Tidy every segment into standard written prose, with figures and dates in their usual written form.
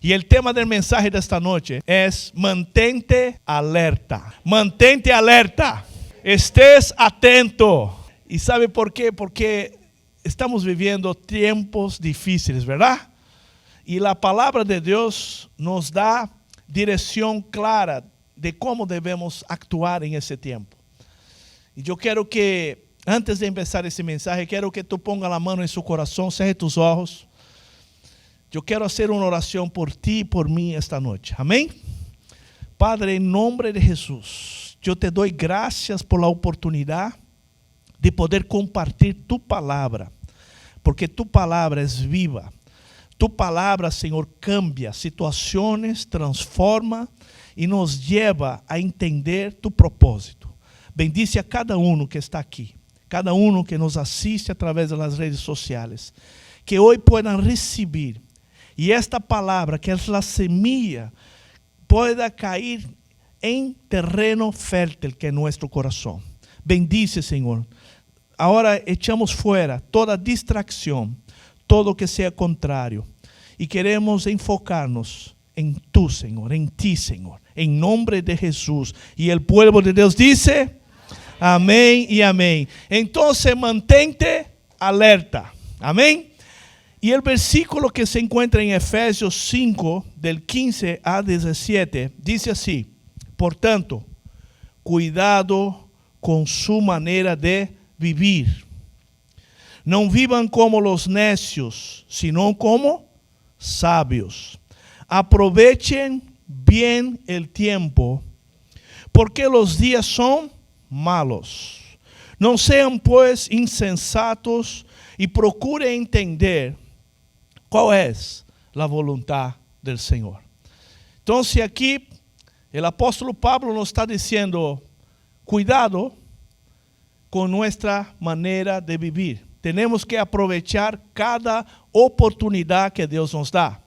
Y el tema del mensaje de esta noche es mantente alerta. Mantente alerta. Estés atento. ¿Y sabe por qué? Porque estamos viviendo tiempos difíciles, ¿verdad? Y la palabra de Dios nos da dirección clara de cómo debemos actuar en ese tiempo. Y yo quiero que, antes de empezar ese mensaje, quiero que tú pongas la mano en su corazón, cierre tus ojos. Yo quiero hacer una oración por ti y por mí esta noche. Amén. Padre, en nombre de Jesús, yo te doy gracias por la oportunidad de poder compartir tu palabra, porque tu palabra es viva. Tu palabra, Señor, cambia situaciones, transforma y nos lleva a entender tu propósito. Bendice a cada uno que está aquí, cada uno que nos asiste a través de las redes sociales, que hoy puedan recibir y esta palabra, que es la semilla, pueda caer en terreno fértil que es nuestro corazón. Bendice, Señor. Ahora echamos fuera toda distracción, todo que sea contrario. Y queremos enfocarnos en tú, Señor, en ti, Señor, en nombre de Jesús. Y el pueblo de Dios dice, amén y amén. Entonces mantente alerta. Amén. Y el versículo que se encuentra en Efesios 5, del 15 a 17, dice así: por tanto, cuidado con su manera de vivir. No vivan como los necios, sino como sabios. Aprovechen bien el tiempo, porque los días son malos. No sean pues insensatos y procuren entender cuál es la voluntad del Señor. Entonces aquí el apóstol Pablo nos está diciendo, cuidado con nuestra manera de vivir. Tenemos que aprovechar cada oportunidad que Dios nos da.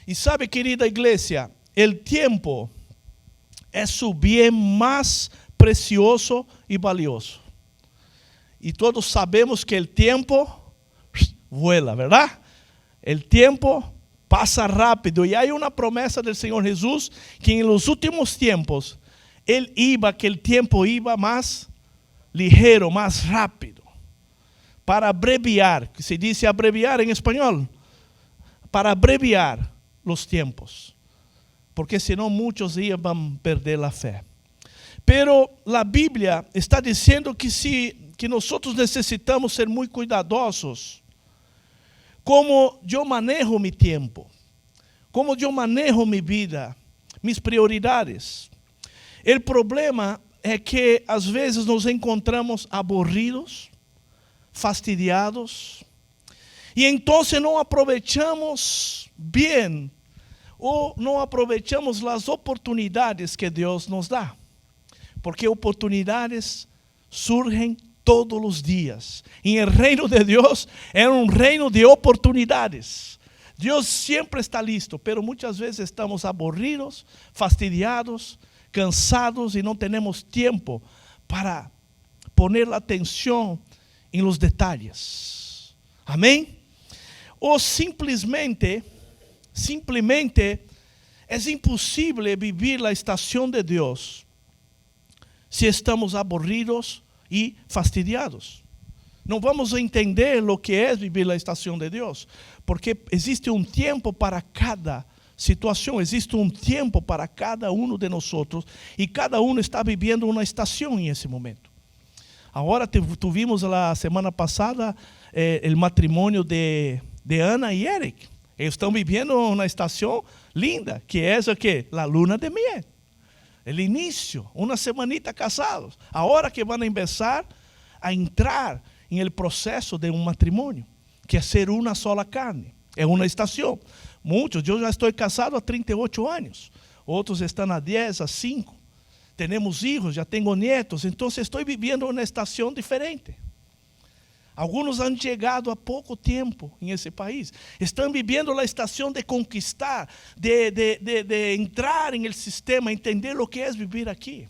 Y sabe, querida iglesia, el tiempo es su bien más precioso y valioso. Y todos sabemos que el tiempo vuela, ¿verdad? El tiempo pasa rápido. Y hay una promesa del Señor Jesús que en los últimos tiempos que el tiempo iba más ligero, más rápido. Para abreviar, que se dice abreviar en español, para abreviar los tiempos, porque senão muchos días van a perder la fe. Pero la Biblia está diciendo que nosotros necesitamos ser muy cuidadosos, como yo manejo mi tiempo, como yo manejo mi vida, mis prioridades. El problema es que às vezes nos encontramos aburridos, fastidiados, y entonces no aprovechamos bien o no aprovechamos las oportunidades que Dios nos da, porque oportunidades surgen todos los días. Y el reino de Dios es un reino de oportunidades. Dios siempre está listo, pero muchas veces estamos aburridos, fastidiados, cansados y no tenemos tiempo para poner la atención en los detalles. Amén. O simplesmente es imposible vivir la estación de Dios si estamos aburridos y fastidiados. No vamos a entender lo que es vivir la estación de Dios, porque existe un tiempo para cada situación, existe un tiempo para cada uno de nosotros y cada uno está viviendo una estación en ese momento. Ahora tuvimos la semana pasada el matrimonio de Ana y Eric. Ellos están viviendo una estación linda, que es la luna de miel. El inicio, una semanita casados. Ahora que van a empezar a entrar en el proceso de un matrimonio, que es ser una sola carne. Es una estación. Muchos, yo ya estoy casado a 38 años. Otros están a 10, a 5. Tenemos hijos, ya tengo nietos. Entonces estoy viviendo una estación diferente. Algunos han llegado a poco tiempo en ese país. Están viviendo la estación de conquistar, de entrar en el sistema, entender lo que es vivir aquí.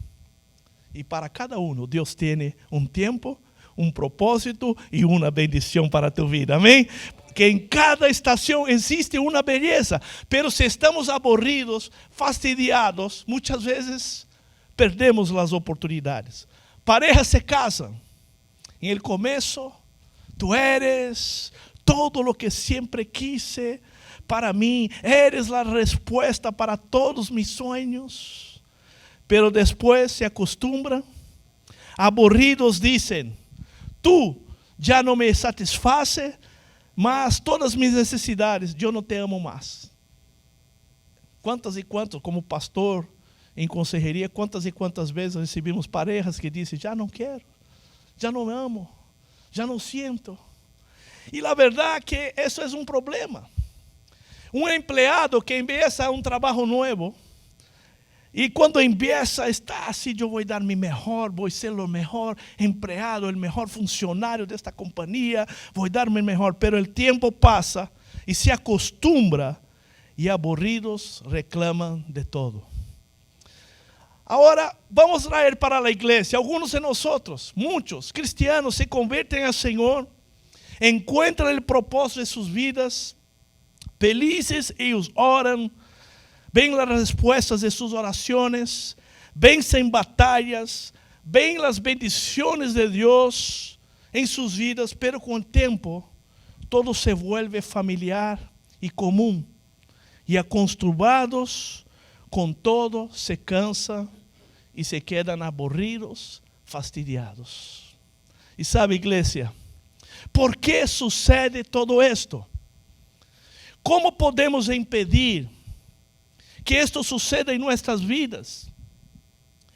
Y para cada uno, Dios tiene un tiempo, un propósito y una bendición para tu vida. Amén. que en cada estación existe una belleza. Pero si estamos aburridos, fastidiados, muchas veces perdemos las oportunidades. Parejas se casan. En el comienzo, tú eres todo lo que siempre quise para mí. Eres la respuesta para todos mis sueños. Pero después se acostumbran. Aburridos dicen, tú ya no me satisface más todas mis necesidades, yo no te amo más. ¿Cuántas y cuántos, como pastor en consejería, cuántas y cuántas veces recibimos parejas que dicen, ya no quiero, ya no me amo, ya no siento? Y la verdad que eso es un problema. Un empleado que empieza un trabajo nuevo, y cuando empieza, está así, yo voy a dar mi mejor, voy a ser el mejor empleado, el mejor funcionario de esta compañía, voy a darme el mejor. Pero el tiempo pasa y se acostumbra y aburridos reclaman de todo. Ahora vamos a traer para la iglesia, algunos de nosotros, muchos cristianos se convierten al Señor, encuentran el propósito de sus vidas, felices ellos oran, ven las respuestas de sus oraciones, vencen batallas, ven las bendiciones de Dios en sus vidas, pero con el tiempo todo se vuelve familiar y común. Y acostumbrados con todo se cansan y se quedan aburridos, fastidiados. Y sabe, iglesia, ¿por qué sucede todo esto? ¿Cómo podemos impedir que esto suceda en nuestras vidas,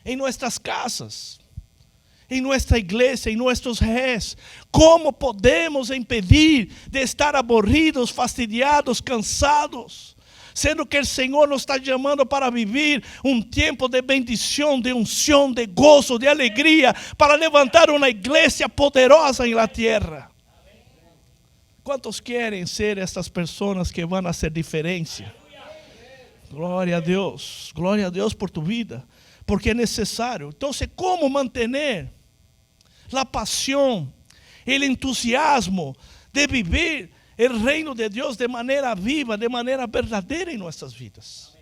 en nuestras casas, en nuestra iglesia, en nuestros redes? ¿Cómo podemos impedir de estar aburridos, fastidiados, cansados? Sendo que el Señor nos está llamando para vivir un tiempo de bendición, de unción, de gozo, de alegría, para levantar una iglesia poderosa en la tierra. ¿Cuántos quieren ser estas personas que van a hacer diferencia? Glória a Deus por tu vida, porque é necessário. Então, como manter a paixão, o entusiasmo de viver o reino de Deus de maneira viva, de maneira verdadeira em nossas vidas?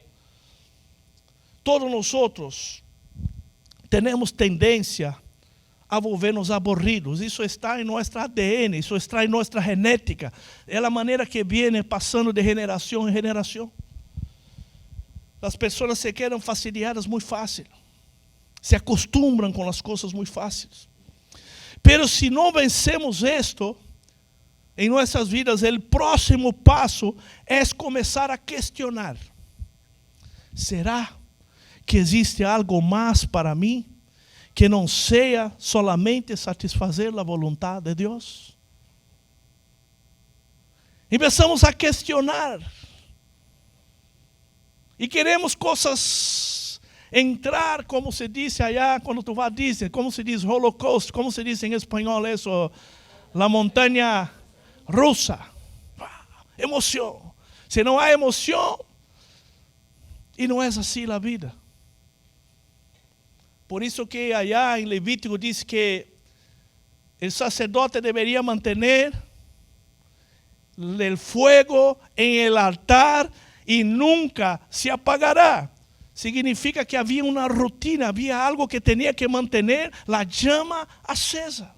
Todos nós temos tendência a volvernos aburridos. Isso está em nosso ADN, isso está em nossa genética. É a maneira que vem passando de geração em geração. As pessoas se quedam fastidiadas muito fácil, se acostumbram com as coisas muito fáceis. Pero se não vencemos isto em nossas vidas, o próximo passo é começar a questionar: será que existe algo mais para mim que não seja solamente satisfazer a vontade de Deus? Começamos a questionar. E queremos coisas entrar, como se diz allá, quando tu vas a Disney, como se diz Holocaust, como se diz em espanhol isso, la montanha russa. Emoção. Se não há emoção, e não é assim a vida. Por isso que allá em Levítico diz que o sacerdote deveria manter o fogo em el altar e nunca se apagará. Significa que havia uma rotina, havia algo que tinha que manter a llama acesa.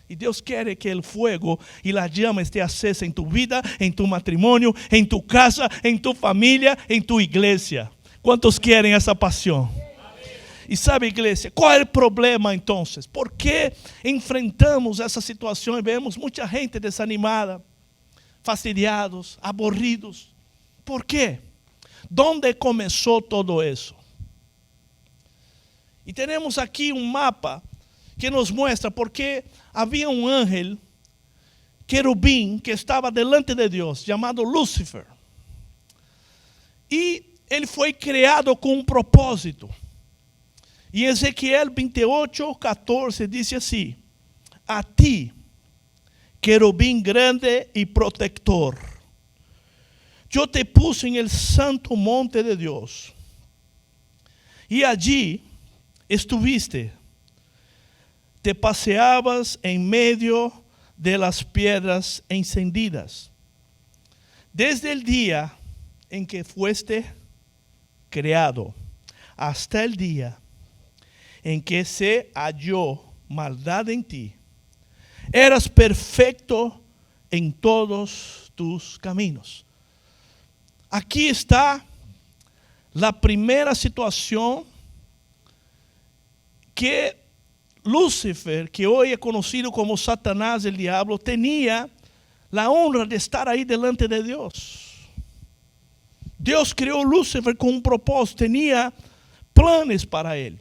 E Deus quer que o fogo e a llama esteja acesa em tu vida, em tu matrimônio, em tu casa, em tu família, em tu igreja. Quantos querem essa paixão? E sabe, igreja, qual é o problema então? Por que enfrentamos essa situação e vemos muita gente desanimada, fastidiados, aburridos? ¿Por qué? ¿Dónde comenzó todo eso? Y tenemos aquí un mapa que nos muestra porque había un ángel querubín que estaba delante de Dios, llamado Lúcifer. Y él fue creado con un propósito. Y Ezequiel 28:14 dice así: a ti, querubín grande y protector, yo te puse en el santo monte de Dios, y allí estuviste, te paseabas en medio de las piedras encendidas. Desde el día en que fuiste creado hasta el día en que se halló maldad en ti, eras perfecto en todos tus caminos. Aquí está la primera situación que Lúcifer, que hoy es conocido como Satanás, el diablo, tenía la honra de estar ahí delante de Dios. Dios creó Lúcifer con un propósito, tenía planes para él.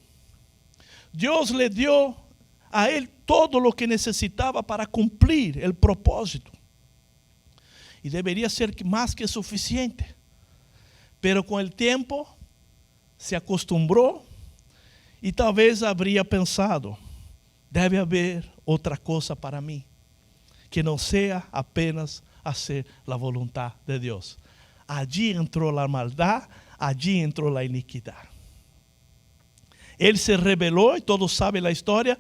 Dios le dio a él todo lo que necesitaba para cumplir el propósito. Y debería ser más que suficiente. Pero con el tiempo se acostumbró y tal vez habría pensado, debe haber otra cosa para mí, que no sea apenas hacer la voluntad de Dios. Allí entró la maldad, allí entró la iniquidad. Él se rebeló, y todos saben la historia.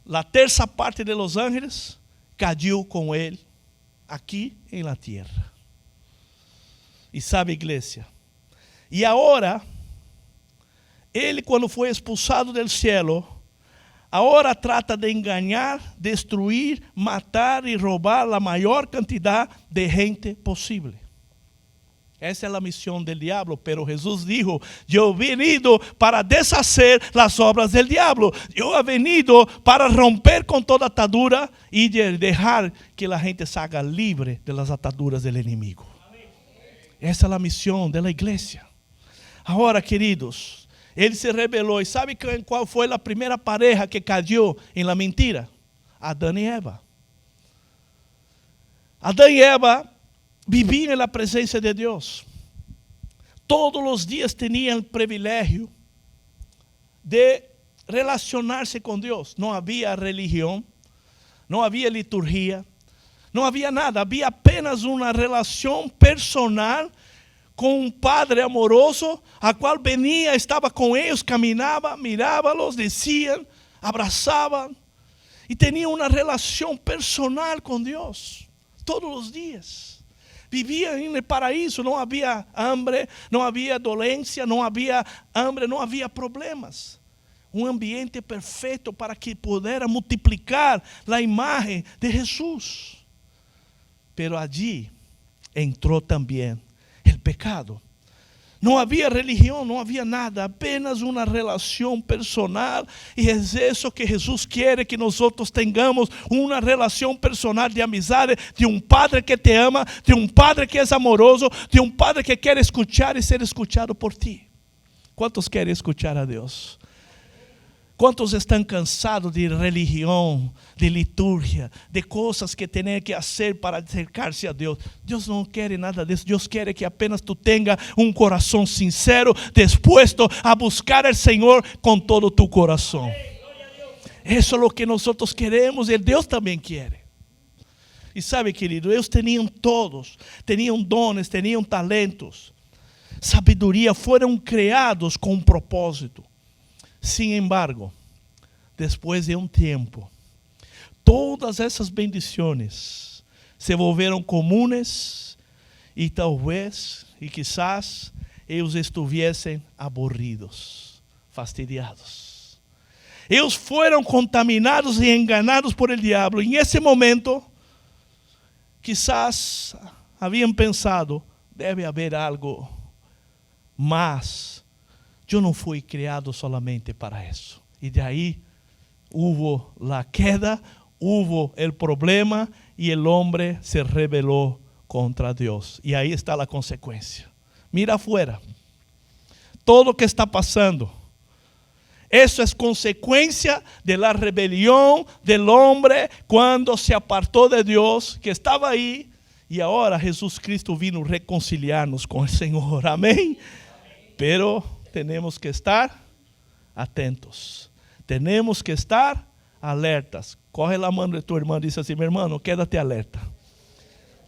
La tercera parte de los ángeles cayó con él aquí en la tierra. Y sabe, iglesia, y ahora, él cuando fue expulsado del cielo, ahora trata de engañar, destruir, matar y robar la mayor cantidad de gente posible. Esa es la misión del diablo, pero Jesús dijo, yo he venido para deshacer las obras del diablo. Yo he venido para romper con toda atadura y dejar que la gente salga libre de las ataduras del enemigo. Esa es la misión de la iglesia. Ahora, queridos, él se rebeló. ¿Y sabe cuál fue la primera pareja que cayó en la mentira? Adán y Eva. Adán y Eva vivían en la presencia de Dios. Todos los días tenían el privilegio de relacionarse con Dios. No había religión, no había liturgia, no había nada. Había apenas una relación personal con un padre amoroso, a cual venía, estaba con ellos, caminaba, mirábalos, decían, abrazaban. Y tenía una relación personal con Dios todos los días. Vivían en el paraíso, no había hambre, no había dolencia, no había hambre, no había problemas. Un ambiente perfecto para que pudiera multiplicar la imagen de Jesús. Pero allí entró también el pecado. No había religión, no había nada, apenas una relación personal. Y es eso que Jesús quiere que nosotros tengamos, una relación personal de amistad, de un Padre que te ama, de un Padre que es amoroso, de un Padre que quiere escuchar y ser escuchado por ti. ¿Cuántos quieren escuchar a Dios? ¿Cuántos están cansados de religión, de liturgia, de cosas que tienen que hacer para acercarse a Dios? Dios no quiere nada de eso. Dios quiere que apenas tú tengas un corazón sincero, dispuesto a buscar al Señor con todo tu corazón. Eso es lo que nosotros queremos y Dios también quiere. Y sabe, querido, ellos tenían todos, tenían dones, tenían talentos, sabiduría, fueron creados con un propósito. Sin embargo, después de un tiempo, todas esas bendiciones se volvieron comunes y tal vez, y quizás, ellos estuviesen aburridos, fastidiados. Ellos fueron contaminados y enganados por el diablo. Y en ese momento, quizás habían pensado, debe haber algo más. Yo no fui criado solamente para eso. Y de ahí hubo la queda, hubo el problema y el hombre se rebeló contra Dios. Y ahí está la consecuencia. Mira afuera. Todo lo que está pasando. Eso es consecuencia de la rebelión del hombre cuando se apartó de Dios, que estaba ahí. Y ahora Jesús Cristo vino a reconciliarnos con el Señor. Amén. Pero tenemos que estar atentos. Tenemos que estar alertas. Coge la mano de tu hermano y dice así, mi hermano, quédate alerta.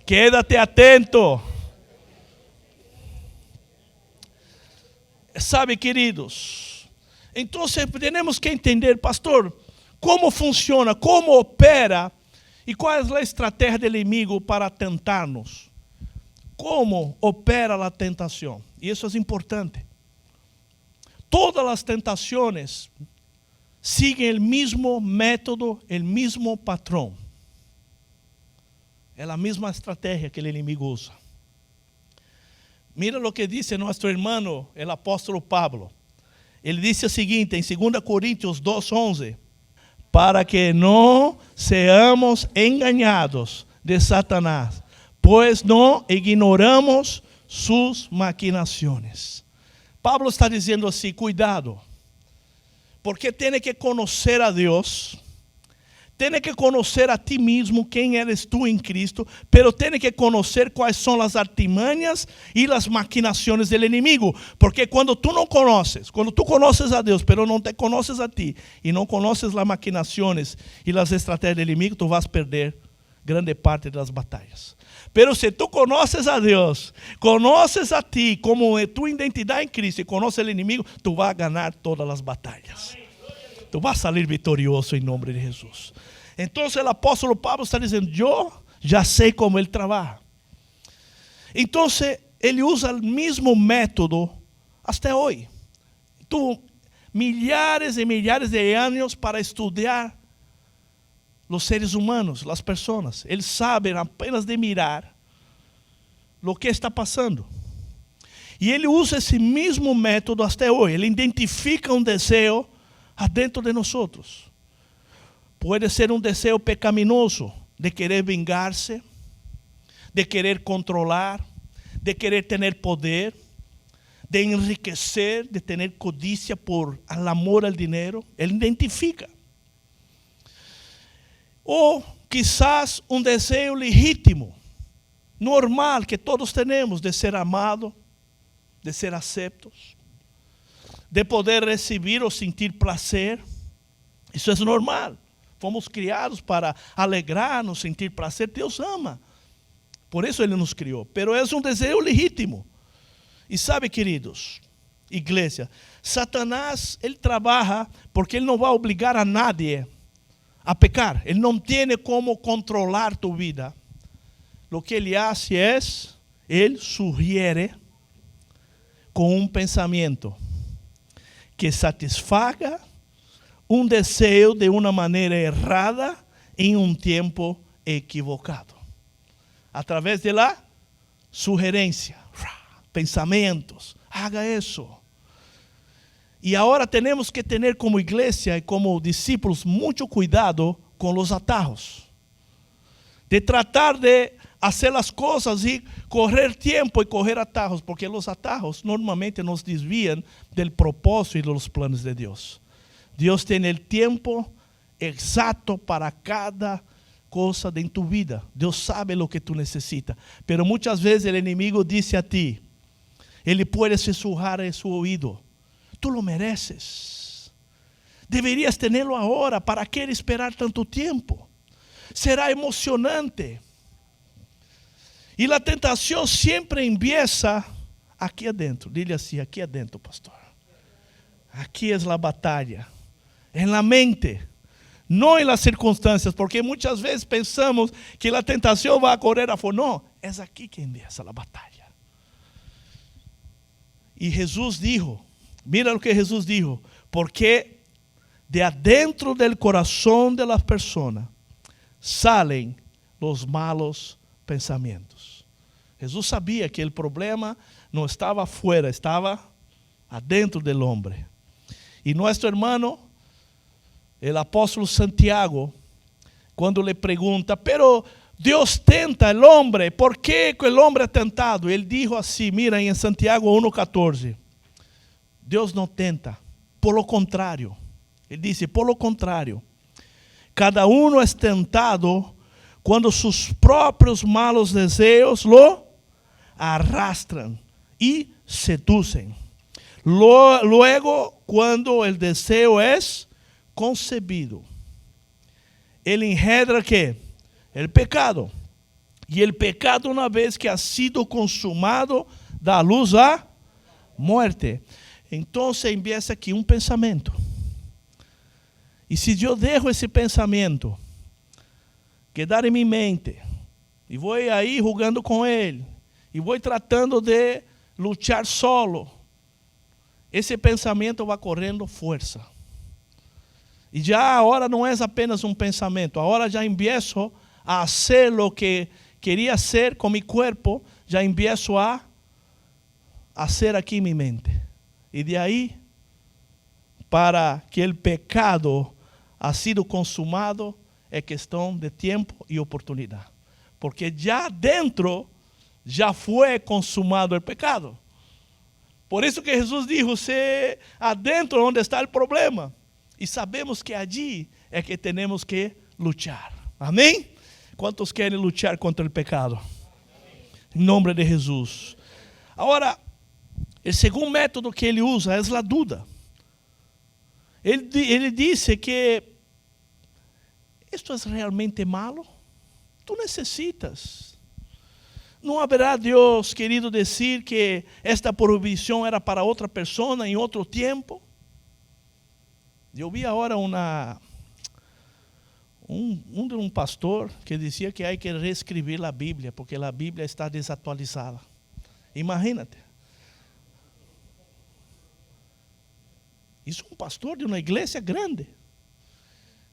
Quédate atento. Sabe, queridos, entonces tenemos que entender, pastor, cómo funciona, cómo opera y cuál es la estrategia del enemigo para tentarnos. cómo opera la tentación. Y eso es importante. Todas las tentaciones siguen el mismo método, el mismo patrón. Es la misma estrategia que el enemigo usa. Mira lo que dice nuestro hermano, el apóstol Pablo. Él dice lo siguiente en 2 Corintios 2:11. Para que no seamos engañados de Satanás, pues no ignoramos sus maquinaciones. Pablo está diciendo así, cuidado, porque tiene que conocer a Dios, tiene que conocer a ti mismo, quién eres tú en Cristo, pero tiene que conocer cuáles son las artimañas y las maquinaciones del enemigo, porque cuando tú conoces a Dios, pero no te conoces a ti, y no conoces las maquinaciones y las estrategias del enemigo, tú vas a perder grande parte de las batallas. Pero si tú conoces a Dios, conoces a ti como tu identidad en Cristo y conoces al enemigo, tú vas a ganar todas las batallas. Tú vas a salir victorioso en nombre de Jesús. Entonces el apóstol Pablo está diciendo, yo ya sé cómo él trabaja. Entonces él usa el mismo método hasta hoy. Tuvo millares y millares de años para estudiar los seres humanos, las personas. Él sabe apenas de mirar lo que está pasando. Y ele usa esse mesmo método até hoje. Ele identifica um desejo adentro de nós. Pode ser um desejo pecaminoso de querer vingar-se, de querer controlar, de querer ter poder, de enriquecer, de ter codicia por el amor al dinheiro. Ele identifica. Ou quizás um desejo legítimo, normal, que todos temos, de ser amado, de ser aceptos, de poder receber ou sentir prazer. Isso é normal. Fomos criados para alegrar-nos, sentir prazer. Deus ama. Por isso Ele nos criou. Pero é um desejo legítimo. E sabe, queridos, igreja, Satanás, ele trabalha porque ele não vai obrigar a nadie a pecar. Ele não tem como controlar tu vida. Lo que ele hace é, ele sugiere com um pensamento que satisfaga um desejo de uma maneira errada em um tempo equivocado. Através de la sugerência, pensamentos, haga isso. E agora temos que ter como igreja e como discípulos muito cuidado com os atajos. De tratar de fazer as coisas e correr tempo e correr atajos, porque os atajos normalmente nos desviam do propósito e dos planos de Deus. Deus tem o tempo exato para cada coisa em tu vida. Deus sabe o que tu necessitas. Pero muitas vezes o inimigo diz a ti, ele pode sussurrar em seu ouvido, tu lo mereces. Deverías tenerlo agora, para que esperar tanto tempo? Será emocionante. E a tentação sempre empieza aqui adentro. Dile assim, aqui adentro, pastor. Aqui é a batalha. Em la mente. Não em las circunstâncias. Porque muitas vezes pensamos que a tentação vai correr afuera. Não, é aqui que empieza a batalha. E Jesus dijo, mira o que Jesus dijo, porque de adentro del corazón de las personas salen los malos pensamientos. Jesus sabia que o problema não estava afuera, estava adentro del hombre. E nosso irmão, o apóstolo Santiago, quando lhe pergunta, pero Deus tenta o homem, ¿por que o homem é tentado? Ele dijo assim, mira em Santiago 1:14, Deus não tenta, por lo contrário. Ele disse, por lo contrário, cada uno é tentado quando seus próprios malos desejos lo arrastram e seduzem. Luego, quando o desejo é concebido, ele engendra que? El pecado. E el pecado, uma vez que ha sido consumado, dá luz à muerte. Então, empieza aqui um pensamento. E se eu deixo esse pensamento quedar em minha mente, e vou aí jogando com ele, e vou tratando de lutar solo. Esse pensamento vai correndo força. E já agora não é apenas um pensamento, agora já empiezo a fazer o que queria ser com meu corpo, já empiezo a fazer aqui em minha mente. E de aí, para que o pecado ha sido consumado, é questão de tempo e oportunidade. Porque já dentro, já foi consumado o pecado. Por isso que Jesus dijo, você adentro onde está o problema. E sabemos que allí é que temos que lutar. Amém? Quantos querem lutar contra o pecado? Em nome de Jesus. Agora, o segundo método que ele usa é a dúvida. Ele disse que isto é realmente malo? Tu necessitas. Não haverá Deus, querido, dizer que esta proibição era para outra pessoa em outro tempo? Eu vi agora um pastor que dizia que há que reescrever a Bíblia, porque a Bíblia está desatualizada. Imagínate. Isso é um pastor de uma igreja grande,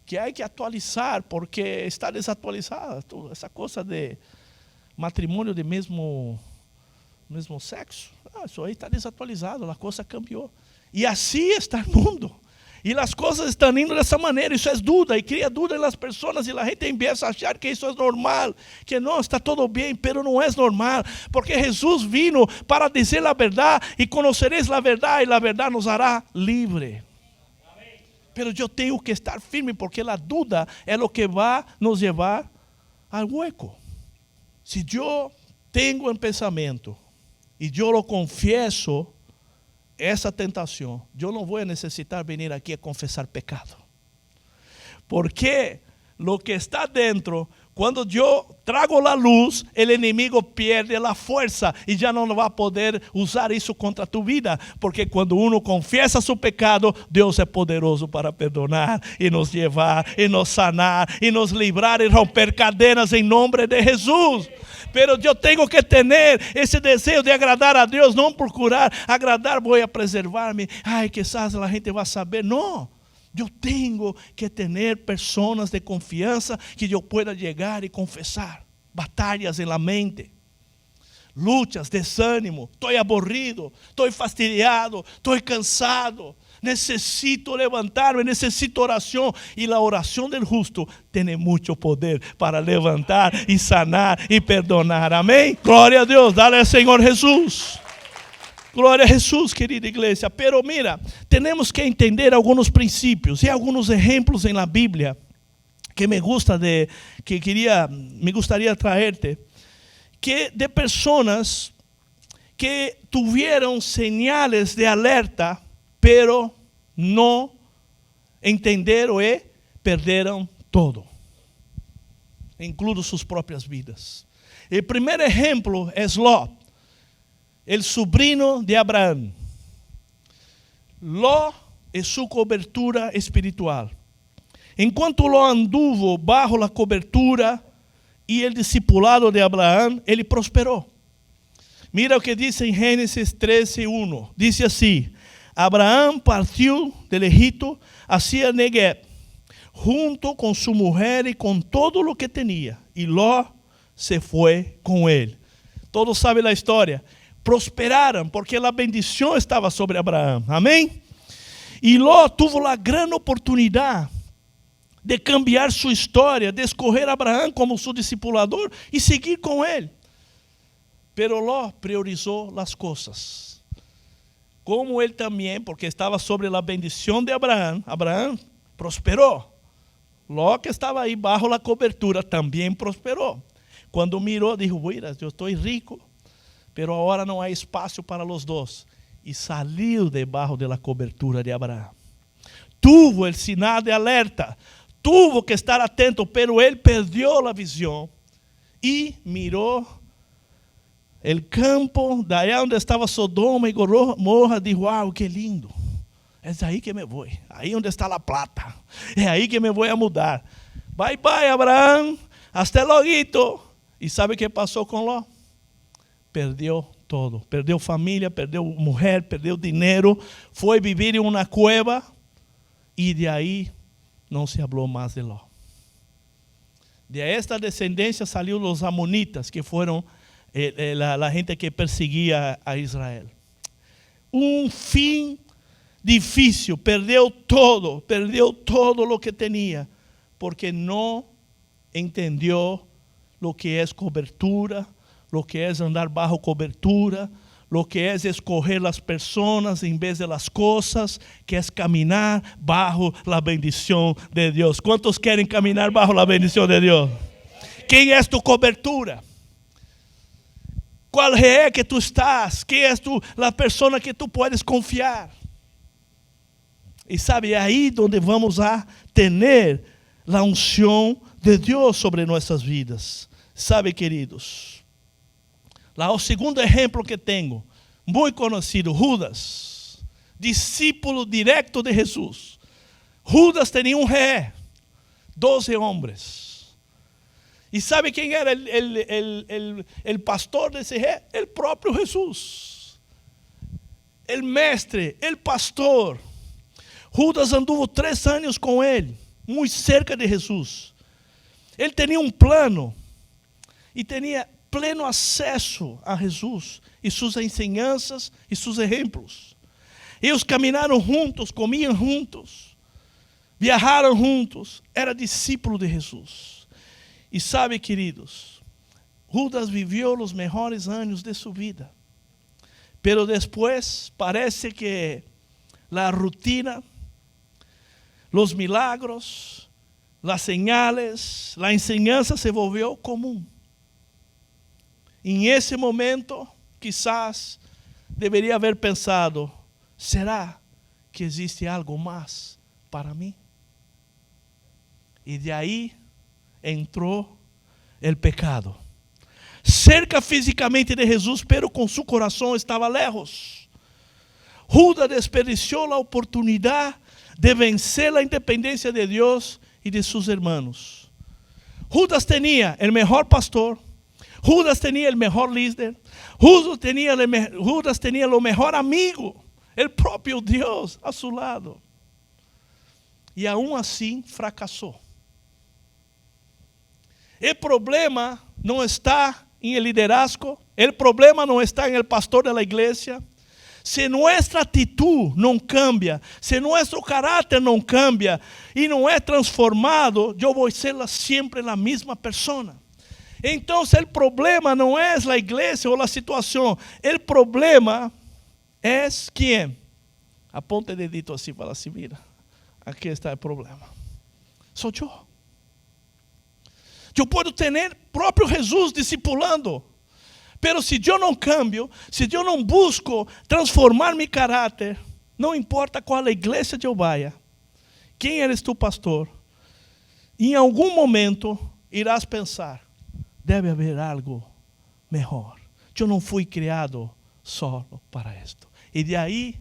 que há que atualizar, porque está desatualizada. Essa coisa de matrimônio de mesmo sexo, isso aí está desatualizado, a coisa cambiou. E assim está o mundo. E as coisas estão indo dessa maneira, isso é dúvida, e cria dúvida nas pessoas, e a gente empieza a achar que isso é normal, que não, está tudo bem, pero não é normal, porque Jesus vino para dizer a verdade, e conhecereis a verdade, e a verdade nos hará livre. Pero eu tenho que estar firme, porque a dúvida é o que vai nos levar ao hueco. Se eu tenho um pensamento, e eu lo confieso, essa tentação, eu não vou necessitar vir aqui a confessar pecado. Porque o que está dentro, quando eu trago a luz, o inimigo perde a força e já não vai poder usar isso contra tu vida. Porque quando uno confessa seu pecado, Deus é poderoso para perdonar e nos levar, e nos sanar, e nos livrar e romper cadenas em nome de Jesus. Pero eu tenho que ter esse desejo de agradar a Deus, não procurar agradar, vou a preservar-me. Ai, quizás a gente vai saber. Não, eu tenho que ter pessoas de confiança que eu pueda chegar e confessar. Batalhas em la mente, lutas, desânimo, estou aborrido, estou fastidiado, estou cansado. Necesito levantar-me, necesito oração. E a oração do justo tem muito poder para levantar e sanar e perdonar. Amém? Glória a Deus, dale ao Senhor Jesus. Glória a Jesus, querida igreja. Pero mira, temos que entender alguns princípios e alguns exemplos na Bíblia que me gustaría traerte, que de pessoas que tiveram señales de alerta, pero não entenderam e perderam todo, incluindo suas próprias vidas. O primeiro exemplo é Ló, o sobrinho de Abraão. Ló e sua cobertura espiritual. Enquanto Ló anduvo bajo a cobertura e o discipulado de Abraão, ele prosperou. Mira o que diz em Gênesis 13:1. Diz assim: Abraão partiu del Egito hacia Negueb, junto com sua mulher e com todo o que tinha. E Ló se foi com ele. Todos sabem a história. Prosperaram porque a bendição estava sobre Abraão. Amém? E Ló tuvo a grande oportunidade de cambiar sua história, de escolher Abraão como seu discipulador e seguir com ele. Pero Ló priorizou as coisas. Como ele também, porque estava sobre a bendição de Abraão, Abraão prosperou. Ló, que estava aí bajo a cobertura, também prosperou. Quando mirou, disse: mira, eu estou rico, pero agora não há espaço para os dois. E saiu debaixo da cobertura de Abraão. Tuvo o sinal de alerta, tuvo que estar atento, pero ele perdeu a visão e mirou el campo, daí onde estava Sodoma e Gomorra, dijo: wow, que lindo, é aí que me vou, aí onde está a plata, é aí que me vou a mudar. Bye bye Abraão, hasta logo. E sabe o que passou com Ló? perdió todo. Perdió familia, perdió mujer, perdió dinero. Fue a vivir en una cueva y de ahí no se habló más de lo. De esta descendencia salieron los amonitas, que fueron la gente que perseguía a Israel. Un fin difícil, perdió todo lo que tenía, porque no entendió lo que es cobertura, lo que es andar bajo cobertura, lo que es escoger las personas en vez de las cosas, que es caminar bajo la bendición de Dios. ¿Cuántos quieren caminar bajo la bendición de Dios? ¿Quién es tu cobertura? ¿Cuál es que tú estás? ¿Quién es la persona que tú puedes confiar? Y sabe, ahí donde vamos a tener la unción de Dios sobre nuestras vidas. Sabe, queridos, o segundo ejemplo que tengo, muy conocido, Judas, discípulo directo de Jesús. Judas tenía un rey, 12 hombres. ¿Y sabe quién era el pastor de ese rey? El propio Jesús. El mestre, el pastor. Judas anduvo 3 años con él, muy cerca de Jesús. Él tenía un plano y tenía pleno acesso a Jesus e suas enseñanças e seus exemplos. Eles caminaram juntos, comiam juntos, viajaram juntos, era discípulo de Jesus. E sabe, queridos, Judas viveu os melhores anos de sua vida, pero depois parece que a rutina, os milagros, as señales, a enseñanza se volvió comum. Em esse momento, quizás deveria haver pensado: será que existe algo mais para mim? E de aí entrou o pecado. Cerca fisicamente de Jesus, pero com seu coração estava lejos. Judas desperdiciou a oportunidade de vencer a independência de Deus e de seus irmãos. Judas tinha o melhor pastor. Judas tenía el mejor líder. Judas tenía lo mejor amigo, el propio Dios a su lado. Y aún así fracasó. El problema no está en el liderazgo. El problema no está en el pastor de la iglesia. Se nuestra actitud não cambia, se nosso caráter não cambia e não é transformado, eu vou ser sempre a mesma pessoa. Então, o problema não é a igreja ou a situação, o problema é quem? Aponta o dedito assim, fala assim: mira, aqui está o problema. Sou eu. Eu posso ter próprio Jesus discipulando, pero se eu não cambio, se eu não busco transformar meu caráter, não importa qual igreja eu vá, quem eres tu pastor, em algum momento irás pensar: deve haver algo melhor. Eu não fui criado solo para isto. E de aí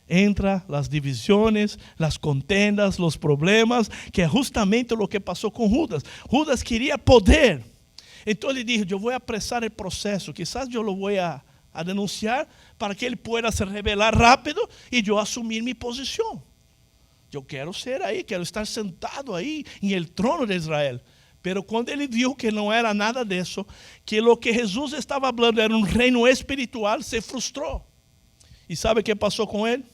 entra as divisões, as contendas, os problemas, que é justamente o que passou com Judas. Judas queria poder. Então ele disse: eu vou apressar o processo, quizás eu lo vou a denunciar para que ele pueda se revelar rápido e eu assumir minha posição. Eu quero ser aí, quero estar sentado aí em el trono de Israel. Pero quando ele viu que não era nada disso, que o que Jesus estava falando era um reino espiritual, se frustrou. E sabe o que passou com ele?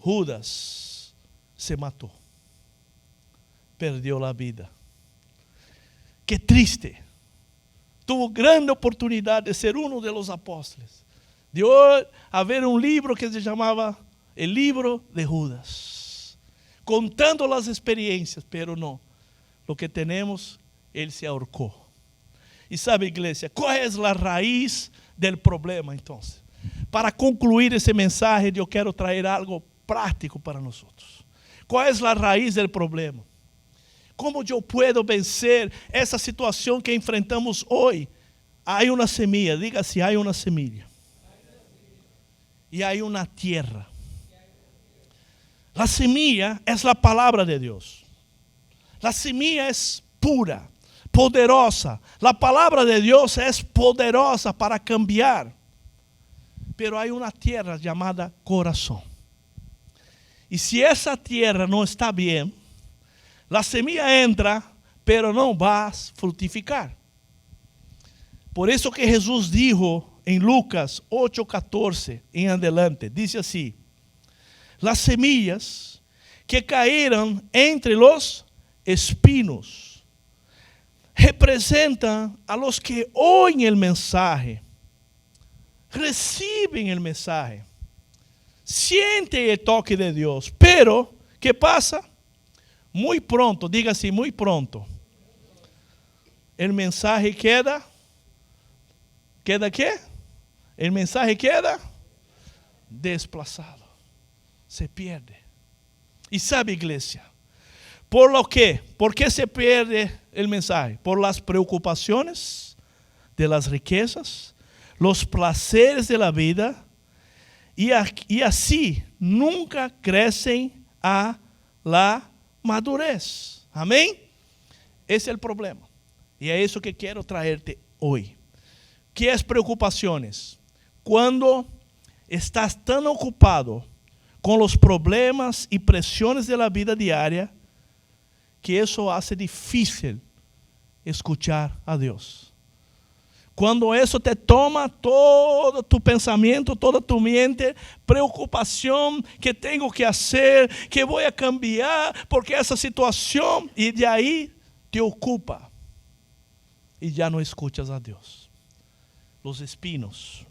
Judas se matou. Perdeu a vida. Que triste. Tuvo grande oportunidade de ser um dos apóstolos. De hoje haver um livro que se chamava O Livro de Judas, contando as experiências, pero não. Lo que temos, ele se ahorcou. E sabe, igreja, qual é a raiz do problema, então? Para concluir esse mensagem, eu quero trazer algo prático para nós. Qual é a raiz do problema? Como eu posso vencer essa situação que enfrentamos hoje? Há uma semilla, diga se há uma semilla. E há uma terra. A semilla é a palavra de Deus. La semilla es pura, poderosa. La palabra de Dios es poderosa para cambiar. Pero hay una tierra llamada corazón. Y si esa tierra no está bien, la semilla entra, pero no va a fructificar. Por eso que Jesús dijo en Lucas 8:14 en adelante, dice así: las semillas que cayeron entre los espinos representan a los que oyen el mensaje, reciben el mensaje, sienten el toque de Dios. Pero, ¿qué pasa? Muy pronto, diga así, muy pronto, el mensaje queda ¿qué? El mensaje queda desplazado, se pierde. Y sabe, iglesia, ¿por lo qué? ¿Por qué se pierde el mensaje? Por las preocupaciones de las riquezas, los placeres de la vida, y así nunca crecen a la madurez. Amén. Ese es el problema. Y es eso que quiero traerte hoy. ¿Qué es preocupaciones? Cuando estás tan ocupado con los problemas y presiones de la vida diaria, que eso hace difícil escuchar a Dios. Cuando eso te toma todo tu pensamiento, toda tu mente, preocupación, que tengo que hacer, que voy a cambiar, porque esa situación, y de ahí te ocupa. Y ya no escuchas a Dios. Los espinos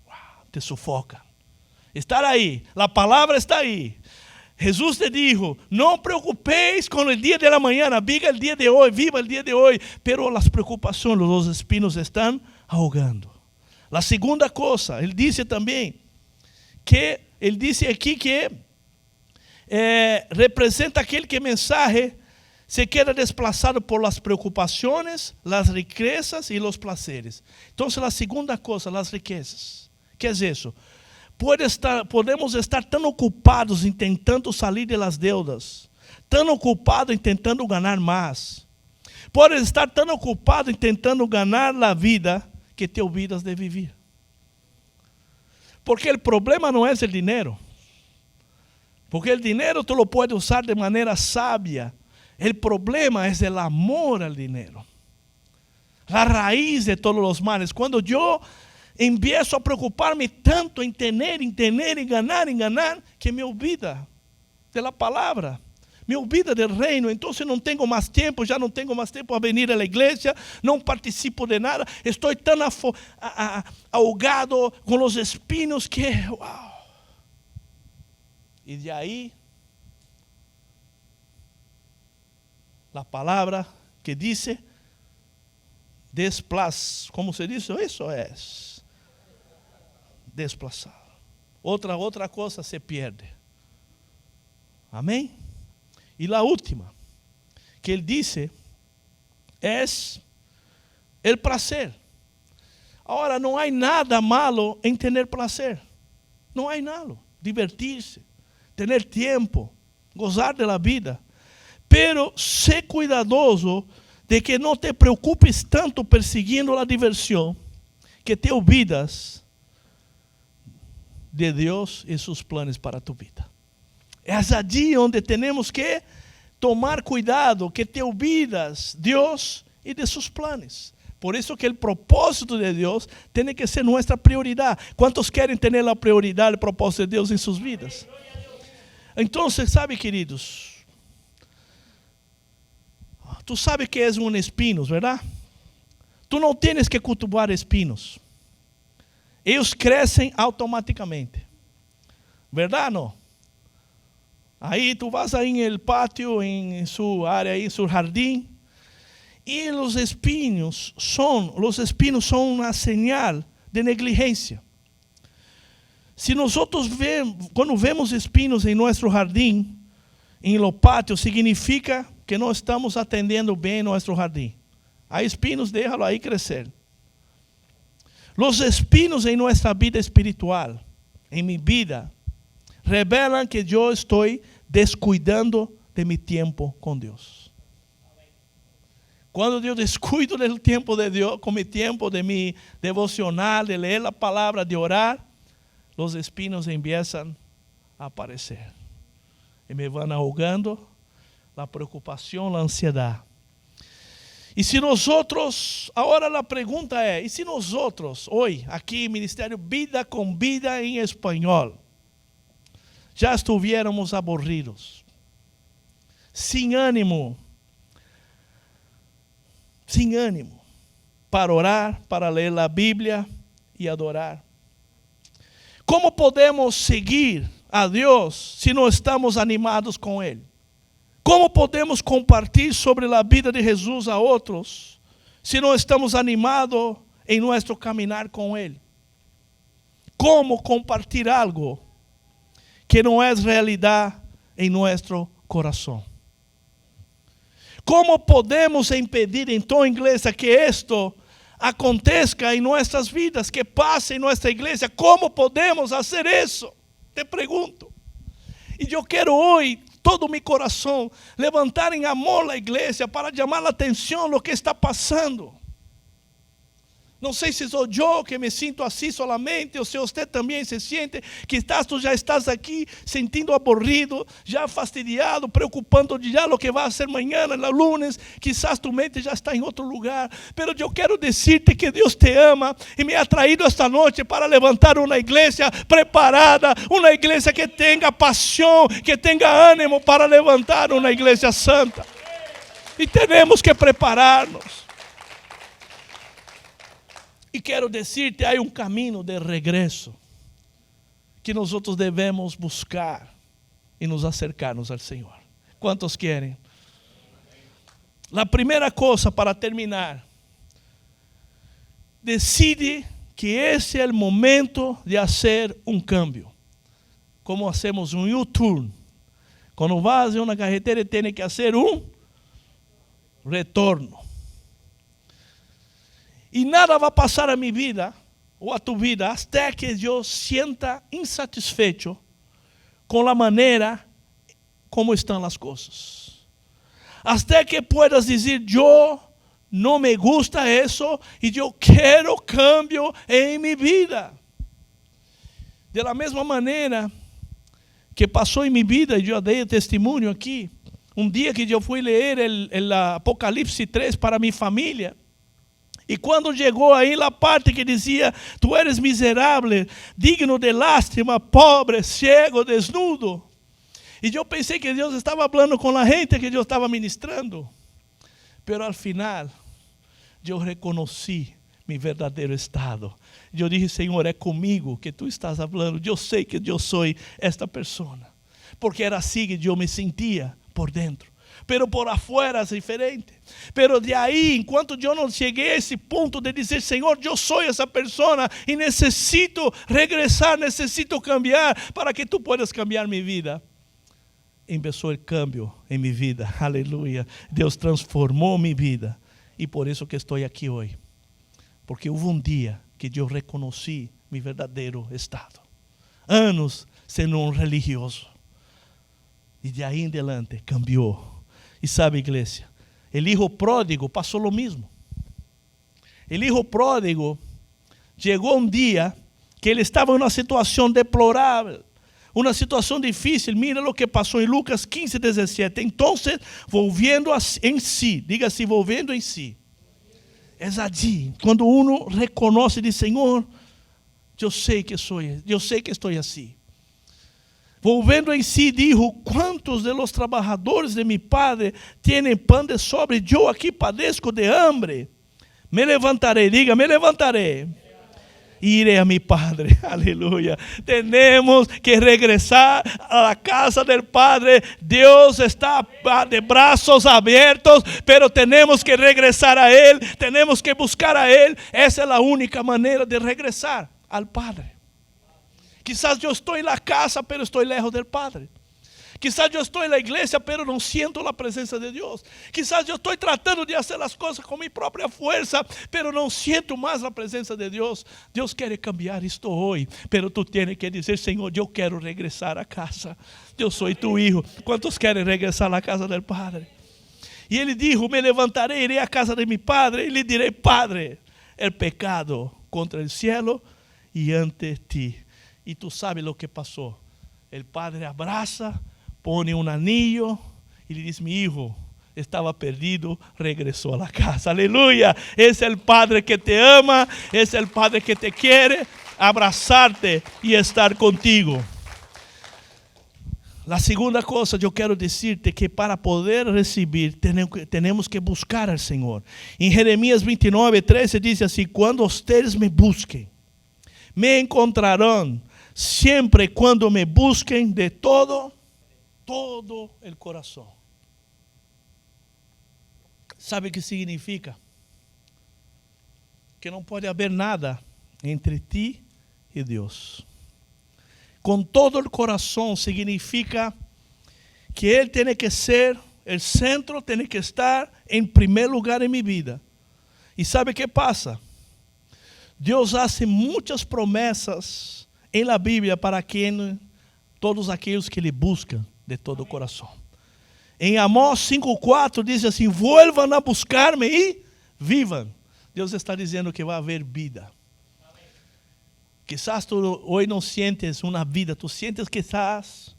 te sufocan. Estar ahí, la palabra está ahí. Jesús te dijo: no preocupéis con el día de la mañana, viva el día de hoy, viva el día de hoy. Pero las preocupaciones, los espinos están ahogando. La segunda cosa, él dice también, que él dice aquí que representa aquel que mensaje se queda desplazado por las preocupaciones, las riquezas y los placeres. Entonces la segunda cosa, las riquezas. ¿Qué es eso? Podemos estar tan ocupados intentando salir de las deudas, tan ocupados intentando ganar más. Puedes estar tan ocupado intentando ganar la vida que te olvidas de vivir. Porque el problema no es el dinero. Porque el dinero tú lo puedes usar de manera sabia. El problema es el amor al dinero. La raíz de todos los males. Cuando yo empiezo a preocuparme tanto en tener, y ganar, que me olvida de la palabra. Me olvida del reino. Entonces no tengo más tiempo, ya no tengo más tiempo a venir a la iglesia. No participo de nada. Estoy tan ahogado con los espinos que, wow. Y de ahí, la palabra que dice, ¿cómo se dice? Eso es desplazado. Otra cosa se pierde. Amén. Y la última que él dice es el placer. Ahora, no hay nada malo en tener placer. No hay nada. Divertirse, tener tiempo, gozar de la vida. Pero sé cuidadoso de que no te preocupes tanto persiguiendo la diversión, que te olvidas de Dios y sus planes para tu vida. Es allí donde tenemos que tomar cuidado, que te olvidas de Dios y de sus planes. Por eso que el propósito de Dios tiene que ser nuestra prioridad. ¿Cuántos quieren tener la prioridad, el propósito de Dios en sus vidas? Entonces, ¿sabe, queridos? Tú sabes que es un espino, ¿verdad? Tú no tienes que cultivar espinos. Ellos crecen automáticamente. ¿Verdad o no? Ahí tú vas ahí en el patio, en su área, en su jardín. Y los espinos son una señal de negligencia. Si nosotros cuando vemos espinos en nuestro jardín, en los patios, significa que no estamos atendiendo bien nuestro jardín. Hay espinos, déjalo ahí crecer. Los espinos en nuestra vida espiritual, en mi vida, revelan que yo estoy descuidando de mi tiempo con Dios. Quando eu descuido do tempo de Deus, com o tempo de mi devocional, de ler a palavra, de orar, os espinos começam a aparecer. E me vão ahogando a preocupação, a ansiedade. E se nós outros, agora a pergunta é, e se nós outros, hoje, aqui, Ministério Vida com Vida em Espanhol, já estivéssemos aburridos, sem ânimo, para orar, para ler a Bíblia e adorar? Como podemos seguir a Deus se não estamos animados com Ele? Como podemos compartilhar sobre a vida de Jesus a outros se não estamos animados em nosso caminhar com Ele? Como compartilhar algo que não é realidade em nosso coração? Como podemos impedir, então, igreja, que isto aconteça em nossas vidas, que passe em nossa igreja? Como podemos fazer isso? Te pergunto. E eu quero hoje, todo o meu coração, levantar em amor a igreja para chamar a atenção do que está passando. Não sei se sou eu que me sinto assim solamente, ou se você também se sente que tu já estás aqui sentindo aburrido, já fastidiado, preocupando já o que vai ser amanhã, no lunes, quizás tu mente já está em outro lugar. Pero eu quero dizer-te que Deus te ama e me ha traído esta noite para levantar uma igreja preparada, uma igreja que tenha paixão, que tenha ânimo para levantar uma igreja santa. E temos que preparar-nos. E quero dizer-te, há um caminho de regresso que nós outros devemos buscar e nos acercarmos ao Senhor. Quantos querem? A primeira coisa para terminar, decide que esse é o momento de fazer um cambio. Como hacemos um U-turn. Quando vas em uma carretera, tem que fazer um retorno. E nada vai passar a minha vida, ou a tua vida, até que eu sienta insatisfeito com a maneira como estão as coisas. Até que puedas dizer, eu não me gusta isso, e eu quero cambio em minha vida. De la mesma maneira que passou em minha vida, e eu dei testemunho aqui, um dia que eu fui ler o Apocalipse 3 para minha família, e quando chegou aí a parte que dizia, tu eres miserável, digno de lástima, pobre, cego, desnudo. E eu pensei que Deus estava falando com a gente que eu estava ministrando. Pero al final, eu reconheci meu verdadeiro estado. Eu disse, Senhor, é comigo que tu estás falando. Eu sei que eu sou esta pessoa. Porque era assim que eu me sentia por dentro. Pero por afuera é diferente. Pero de aí, enquanto eu não cheguei a esse ponto de dizer, Senhor, eu sou essa pessoa e necessito regressar, necessito cambiar para que tu puedas cambiar minha vida. Começou o cambio em minha vida. Aleluia. Deus transformou minha vida. E por isso que estou aqui hoje. Porque houve um dia que eu reconheci meu verdadeiro estado. Anos sendo um religioso. E de aí em diante cambiou. E sabe, igreja, o hijo pródigo passou o mesmo. O hijo pródigo chegou um dia que ele estava em uma situação deplorável, uma situação difícil. Mira o que passou em Lucas 15, 17. Então, volviendo em si, diga assim, volviendo em si. É assim, quando uno reconhece de Senhor, eu sei que estou assim. Volviendo em si, dijo, ¿cuántos de los trabajadores de mi padre tienen pan de sobre? Yo aquí padezco de hambre. Me levantaré, diga, me levantaré. Iré a mi padre, aleluya. Tenemos que regresar a la casa del Padre. Dios está de brazos abiertos, pero tenemos que regresar a Él. Tenemos que buscar a Él. Esa es la única manera de regresar al Padre. Quizás eu estou na casa, pero estou lejos do Padre. Quizás eu estou na igreja, pero não sinto a presença de Deus. Quizás eu estou tratando de fazer as coisas com minha própria força, pero não sinto mais a presença de Deus. Deus quer cambiar isto hoje, pero tu tens que dizer, Senhor, eu quero regressar a casa. Eu sou tu filho. Quantos querem regressar à casa do Padre? Y él dijo, me levantaré, iré a casa de mi padre y le diré, Padre, el pecado contra el cielo y ante ti. Y tú sabes lo que pasó. El padre abraza, pone un anillo y le dice, mi hijo estaba perdido, regresó a la casa. Aleluya. Es el Padre que te ama, es el Padre que te quiere abrazarte y estar contigo. La segunda cosa, yo quiero decirte que para poder recibir tenemos que buscar al Señor. En Jeremías 29:13 dice así, cuando ustedes me busquen, me encontrarán siempre cuando me busquen de todo el corazón. ¿Sabe qué significa? Que no puede haber nada entre ti y Dios. Con todo el corazón significa que Él tiene que ser el centro, tiene que estar en primer lugar en mi vida. ¿Y sabe qué pasa? Dios hace muchas promesas en la Biblia para todos aquellos que le buscan de todo corazón. En Amós 5:4 dice así, vuelvan a buscarme y vivan. Dios está diciendo que va a haber vida. Quizás tú hoy no sientes una vida, tú sientes que estás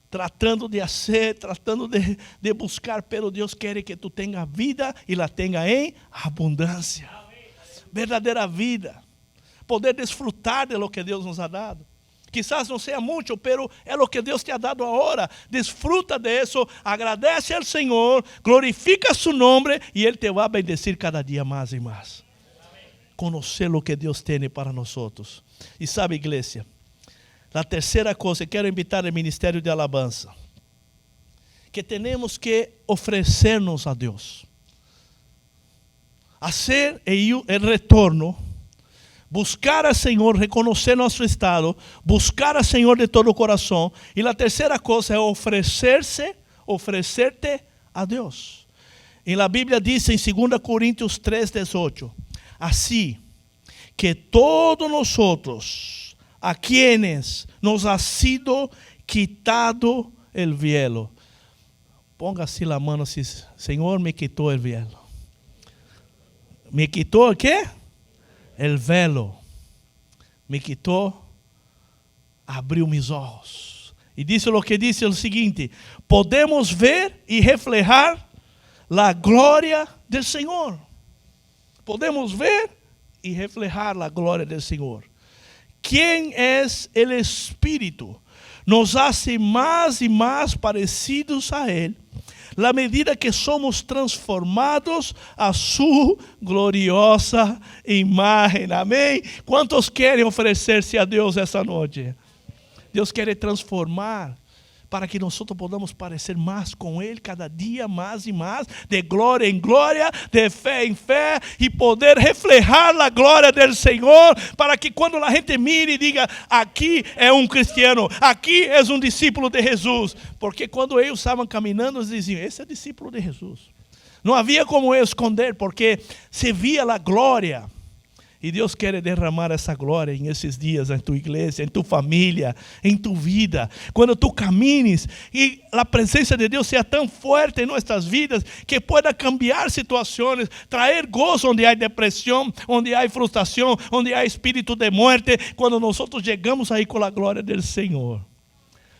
tratando de hacer, tratando de buscar, pero Dios quiere que tú tengas vida y la tengas en abundancia. Verdadera vida. Poder desfrutar de lo que Dios nos ha dado. Quizás no sea mucho, pero es lo que Dios te ha dado ahora. Disfruta de eso, agradece al Señor, glorifica su nombre y Él te va a bendecir cada día más y más. Conocer lo que Dios tiene para nosotros. Y sabe, iglesia, la tercera cosa, quiero invitar al ministerio de alabanza, que tenemos que ofrecernos a Dios. Hacer el retorno, buscar al Señor, reconocer nuestro estado, buscar al Señor de todo corazón. Y la tercera cosa es ofrecerte a Dios. En la Biblia dice en 2 Corintios 3:18, así que todos nosotros, a quienes nos ha sido quitado el velo. Ponga así la mano así, Señor, me quitó el velo. ¿Me quitó qué? El velo. Me quitó, abrió mis ojos. Y dice lo que dice el siguiente, podemos ver y reflejar la gloria del Señor. Podemos ver y reflejar la gloria del Señor. ¿Quién es el Espíritu? Nos hace más y más parecidos a Él, la medida que somos transformados a su gloriosa imagen. Amén. ¿Cuántos quieren ofrecerse a Dios esta noche? Dios quiere transformar para que nosotros podamos parecer más con Él cada día más y más, de gloria en gloria, de fe en fe, y poder reflejar la gloria del Señor, para que cuando la gente mire y diga, aquí es un cristiano, aquí es un discípulo de Jesús, porque cuando ellos estaban caminando, ellos decían, ese es discípulo de Jesús. No había como esconder, porque se vía la gloria. Y Dios quiere derramar esa gloria en esos días, en tu iglesia, en tu familia, en tu vida. Cuando tú camines y la presencia de Dios sea tan fuerte en nuestras vidas que pueda cambiar situaciones, traer gozo donde hay depresión, donde hay frustración, donde hay espíritu de muerte. Cuando nosotros llegamos ahí con la gloria del Señor,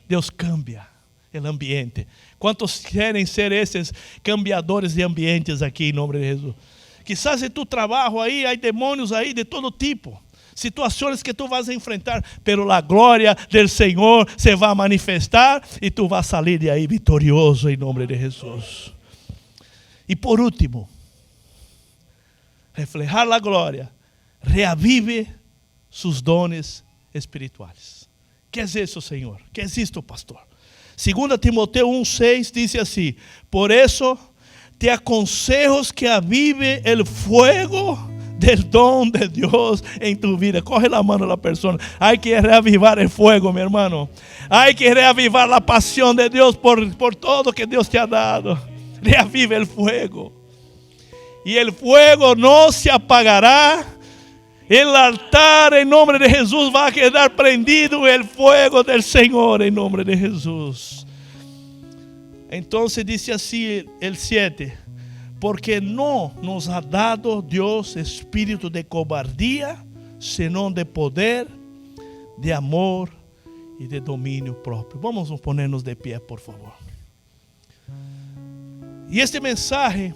Dios cambia el ambiente. ¿Cuántos quieren ser esos cambiadores de ambientes aquí en nombre de Jesús? Quizás en tu trabajo ahí hay demonios ahí de todo tipo, situaciones que tú vas a enfrentar, pero la gloria del Señor se va a manifestar y tú vas a salir de ahí victorioso en nombre de Jesús. Y por último, reflejar la gloria, reavive sus dones espirituales. ¿Qué es eso, Señor? ¿Qué es esto, pastor? 2 Timoteo 1:6 dice así, por eso te aconsejo que avive el fuego del don de Dios en tu vida. Coge la mano a la persona. Hay que reavivar el fuego, mi hermano. Hay que reavivar la pasión de Dios por todo que Dios te ha dado. Reavive el fuego. Y el fuego no se apagará. El altar en nombre de Jesús va a quedar prendido. El fuego del Señor en nombre de Jesús. Entonces dice así el 7. porque no nos ha dado Dios espíritu de cobardía, sino de poder, de amor y de dominio propio. Vamos a ponernos de pie, por favor. Y este mensaje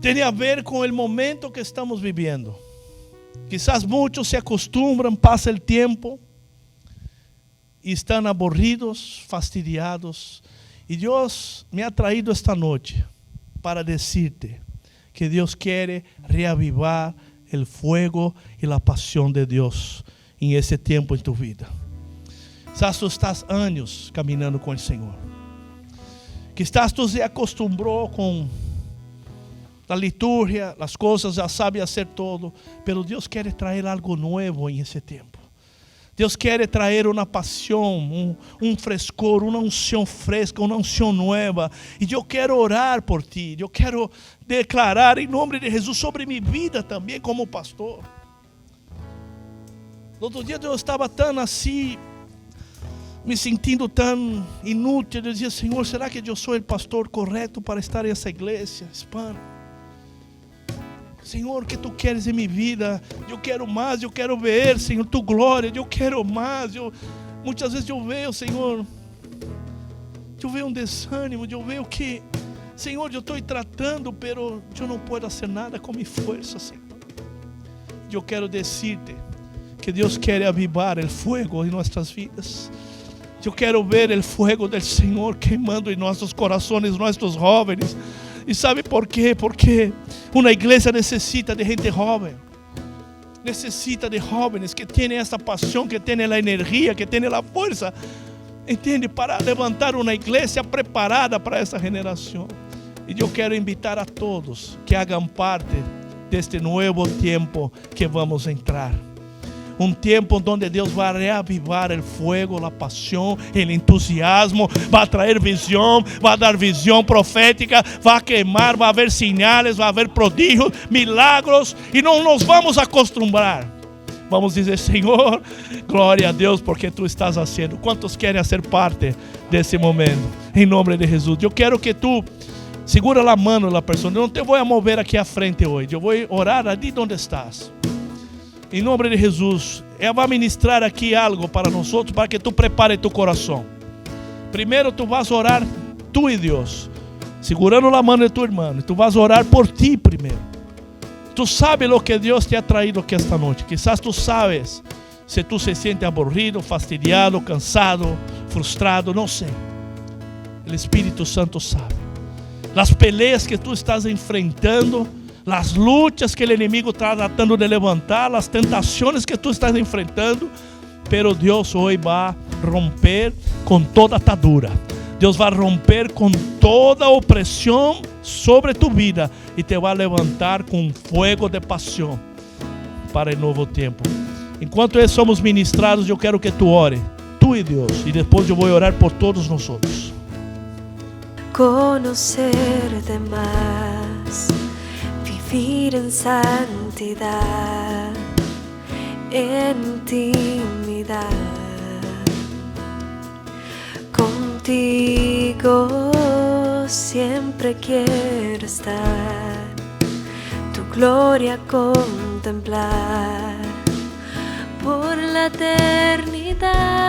tiene a ver con el momento que estamos viviendo. Quizás muchos se acostumbran, pasa el tiempo y están aburridos, fastidiados. Y Dios me ha traído esta noche para decirte que Dios quiere reavivar el fuego y la pasión de Dios en ese tiempo en tu vida. Quizás tú estás años caminando con el Señor. Quizás tú se acostumbró con la liturgia, las cosas, ya sabe hacer todo. Pero Dios quiere traer algo nuevo en ese tiempo. Dios quiere traer una pasión, un frescor, una unción fresca, una unción nueva. Y yo quiero orar por ti. Yo quiero declarar en nombre de Jesús sobre mi vida también como pastor. El otro día yo estaba tan así, me sintiendo tan inútil. Yo decía, Señor, ¿será que yo soy el pastor correcto para estar en esa iglesia hispana? Senhor, o que tu queres em minha vida? Eu quero mais, eu quero ver, Senhor, tu glória. Eu quero mais. Muitas vezes eu vejo, Senhor, eu vejo desânimo. Eu vejo que, Senhor, eu estou tratando, pero eu não posso fazer nada com minha força, Senhor. Eu quero dizer-te que Deus quer avivar o fogo em nossas vidas. Eu quero ver o fogo do Senhor queimando em nossos corações, nossos jovens. E sabe por quê? Porque uma igreja necessita de gente jovem. Necessita de jovens que tenham essa paixão, que tenham a energia, que tenham a força. Entende? Para levantar uma igreja preparada para essa geração. E eu quero invitar a todos que hagam parte deste novo tempo que vamos entrar. Tiempo donde Dios va a reavivar el fuego, la pasión, el entusiasmo, va a traer visión, va a dar visión profética, va a quemar, va a haber señales, va a haber prodigios, milagros, y no nos vamos a acostumbrar. Vamos a decir, Señor, gloria a Dios porque tú estás haciendo. ¿Cuántos quieren hacer parte de ese momento? En nombre de Jesús. Yo quiero que tú segura la mano de la persona. Yo no te voy a mover aquí a frente hoy. Yo voy a orar allí donde estás. Em nome de Jesus, ela vai ministrar aqui algo para nós, para que tu prepare tu coração. Primeiro tu vas orar, tu e Deus, segurando a mão de tu irmão. E tu vas orar por ti primeiro. Tu sabes o que Deus te ha traído aqui esta noite. Quizás tu sabes se tu se siente aburrido, fastidiado, cansado, frustrado, não sei. O Espírito Santo sabe. As peleas que tu estás enfrentando, las luchas que el enemigo está tratando de levantar, las tentaciones que tú estás enfrentando, pero Dios hoy va a romper con toda atadura. Dios va a romper con toda opresión sobre tu vida y te va a levantar con fuego de pasión para el nuevo tiempo. Enquanto somos ministrados, yo quiero que tú ores, tú y Dios, y después yo voy a orar por todos nosotros. Conocerte más, vivir en santidad, en intimidad. Contigo siempre quiero estar, tu gloria contemplar por la eternidad.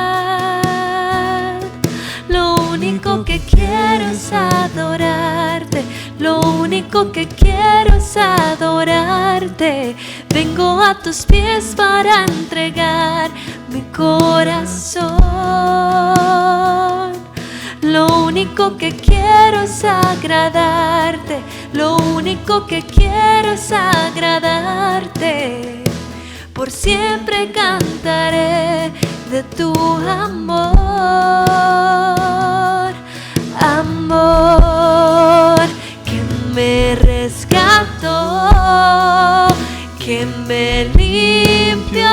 Lo único que quiero es adorarte. Lo único que quiero es adorarte. Vengo a tus pies para entregar mi corazón. Lo único que quiero es agradarte. Lo único que quiero es agradarte. Por siempre cantaré de tu amor. Amor que me rescató, que me limpió,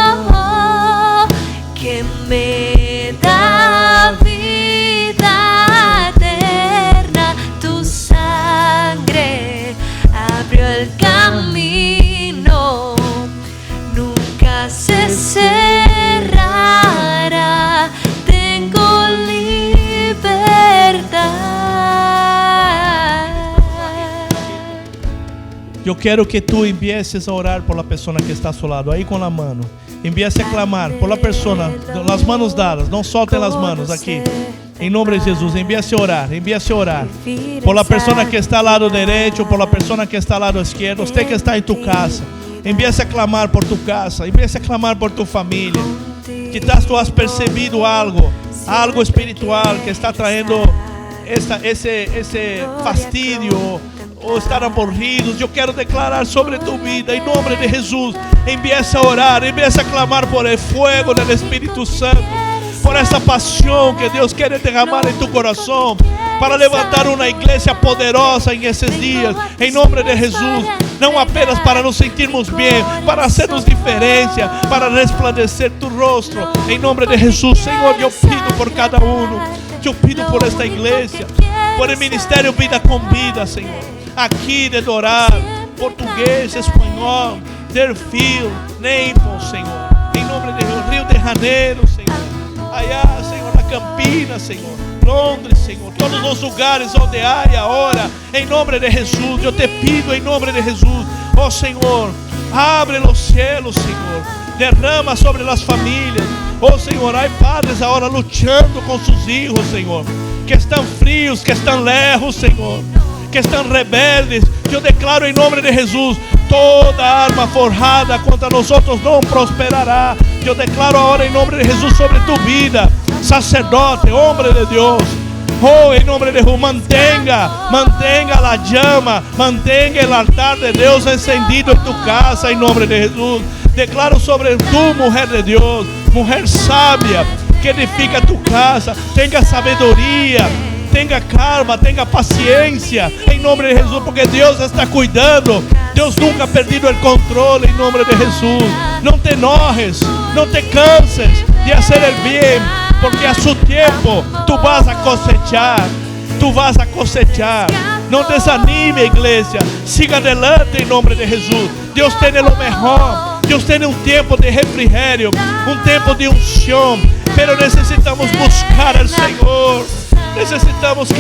que me da vida eterna. Tu sangre abrió el camino, nunca se cerrará. Tengo libertad. Eu quero que tu empieces a orar por la persona que está a su lado, aí com a mão. Empiece a clamar por la persona, las manos dadas, não soltem as manos aqui. Em nome de Jesus, empiece a orar por la persona que está ao lado direito, por la persona que está ao lado esquerdo, você que está em tu casa. Empiece a clamar por tu casa, empiece a clamar por tu família. Quizás tu has percebido algo espiritual que está trayendo esse fastidio ou estar aborridos. Eu quero declarar sobre tu vida, em nome de Jesus. Empiece a orar, empiece a clamar por el fuego del Espírito Santo, por essa paixão que Deus quer derramar em tu coração, para levantar uma igreja poderosa em esses dias, em nome de Jesus. Não apenas para nos sentirmos bem, para hacermos diferença, para resplandecer tu rosto, em nome de Jesus. Senhor, eu pido por cada um, eu pido por esta igreja, por el Ministério Vida com Vida, Senhor, aqui de Dourado, português, espanhol, Deerfield, Naples, Senhor, em nome de Rio de Janeiro, Senhor, allá, Senhor, na Campinas, Senhor, Londres, Senhor, todos os lugares onde há hora, em nome de Jesus. Eu te pido em nome de Jesus, oh Senhor, abre os céus, Senhor, derrama sobre as famílias, oh Senhor. Há padres agora lutando com seus filhos, Senhor, que estão frios, que estão lejos, Senhor, que estão rebeldes. Eu declaro em nome de Jesus, toda arma forjada contra nós não prosperará. Eu declaro agora em nome de Jesus sobre tu vida, sacerdote, homem de Deus. Oh, em nome de Jesus, mantenga a chama, mantenga o altar de Deus encendido em tu casa, em nome de Jesus. Declaro sobre tu, mulher de Deus, mulher sábia, que edifica tu casa, tenha sabedoria, tenha calma, tenha paciência, em nome de Jesus, porque Deus está cuidando. Deus nunca ha perdido o controle, em nome de Jesus. Não te enojes, não te canses de fazer o bem, porque a su tempo tu vas a cosechar. Não desanime, igreja, siga adelante em nome de Jesus. Deus tem o melhor. Deus tem um tempo de refrigério, um tempo de unção, pero necessitamos buscar ao Senhor. Necessitamos que